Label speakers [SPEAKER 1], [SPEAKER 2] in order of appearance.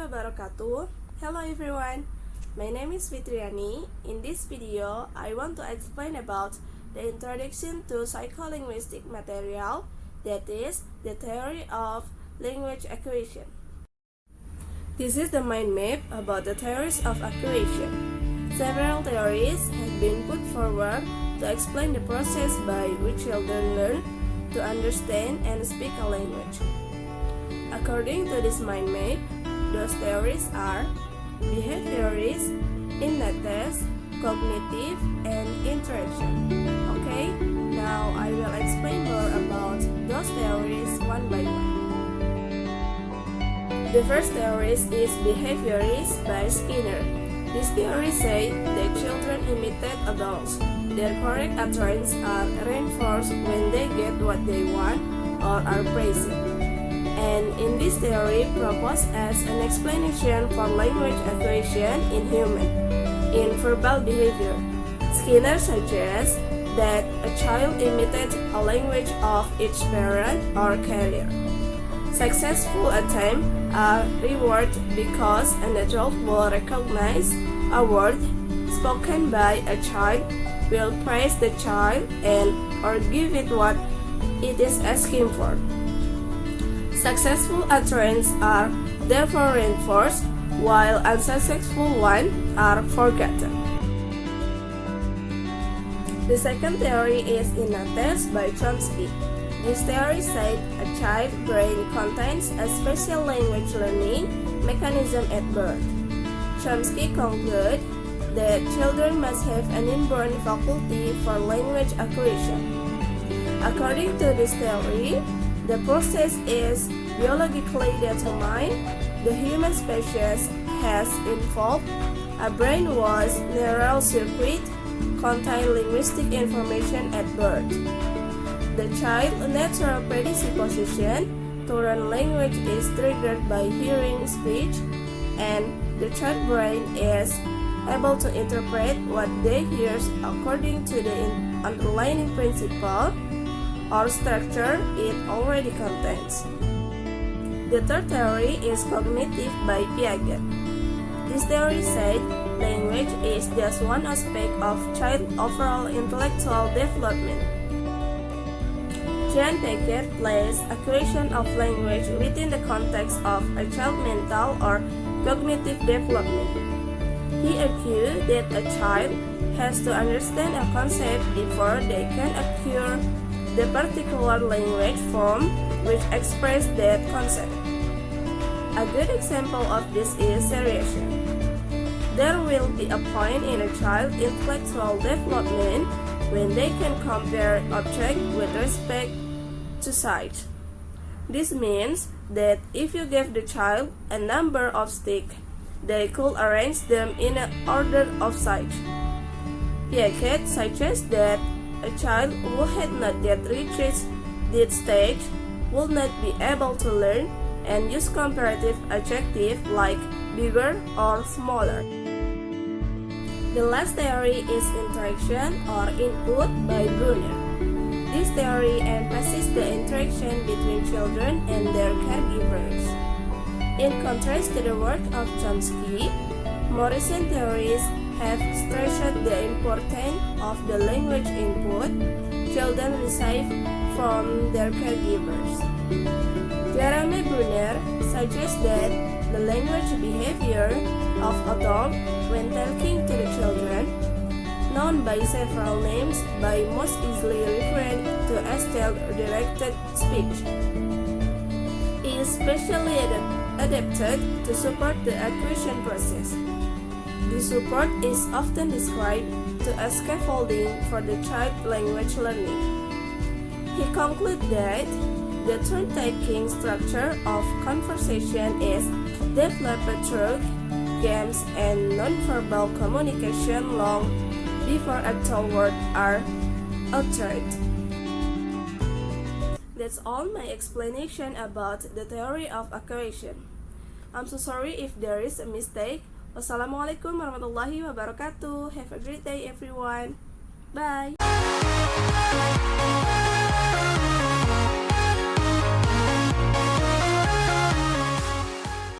[SPEAKER 1] wabarakatuh. Hello everyone, my name is Fitriani. In this video, I want to explain about the introduction to psycholinguistic material, that is, the theory of language acquisition. This is the mind map about the theories of acquisition. Several theories have been put forward to explain the process by which children learn to understand and speak a language. According to this mind map, those theories are behaviorism, innate, cognitive, and interaction. Okay, now I will explain more about those theories one by one. The first theory is behaviorism by Skinner. This theory says that children imitate adults. Their correct utterance are reinforced when they get what they want or are praised. And in this theory proposed as an explanation for language acquisition in human, in verbal behavior, Skinner suggests that a child imitates a language of each parent or carrier. Successful attempts are rewarded because an adult will recognize a word spoken by a child, will praise the child, and or give it what it is asking for. Successful utterances are therefore reinforced, while unsuccessful ones are forgotten. The second theory is innate by Chomsky. This theory said a child's brain contains a special language learning mechanism at birth. Chomsky concluded that children must have an inborn faculty for language acquisition. According to this theory, the process is biologically determined. The human species has evolved a brain whose neural circuit contain linguistic information at birth. The child's natural predisposition to learn language is triggered by hearing speech, and the child's brain is able to interpret what they hear according to the underlying principle or structure it already contains. The third theory is cognitive by Piaget. This theory said language is just one aspect of child's overall intellectual development. John Piaget placed acquisition of language within the context of a child's mental or cognitive development. He argued that a child has to understand a concept before they can acquire the particular language form which expresses that concept. A good example of this is seriation. There will be a point in a child's intellectual development when they can compare objects with respect to size. This means that if you give the child a number of sticks, they could arrange them in an order of size. Piaget suggests that a child who had not yet reached this stage will not be able to learn and use comparative adjectives like bigger or smaller. The last theory is interaction or input by Brunner. This theory emphasizes the interaction between children and their caregivers. In contrast to the work of Chomsky, Morrison theories have stressed the importance of the language input children receive from their caregivers. Jeremy Brunner suggests that the language behavior of adults when talking to the children, known by several names but most easily referred to as child-directed speech, is specially adapted to support the acquisition process. This support is often described as scaffolding for the child language learning. He concludes that the turn-taking structure of conversation is developed through games and nonverbal communication long before actual words are uttered. That's all my explanation about the theory of acquisition. I'm so sorry if there is a mistake. Wassalamualaikum warahmatullahi wabarakatuh. Have a great day everyone. Bye.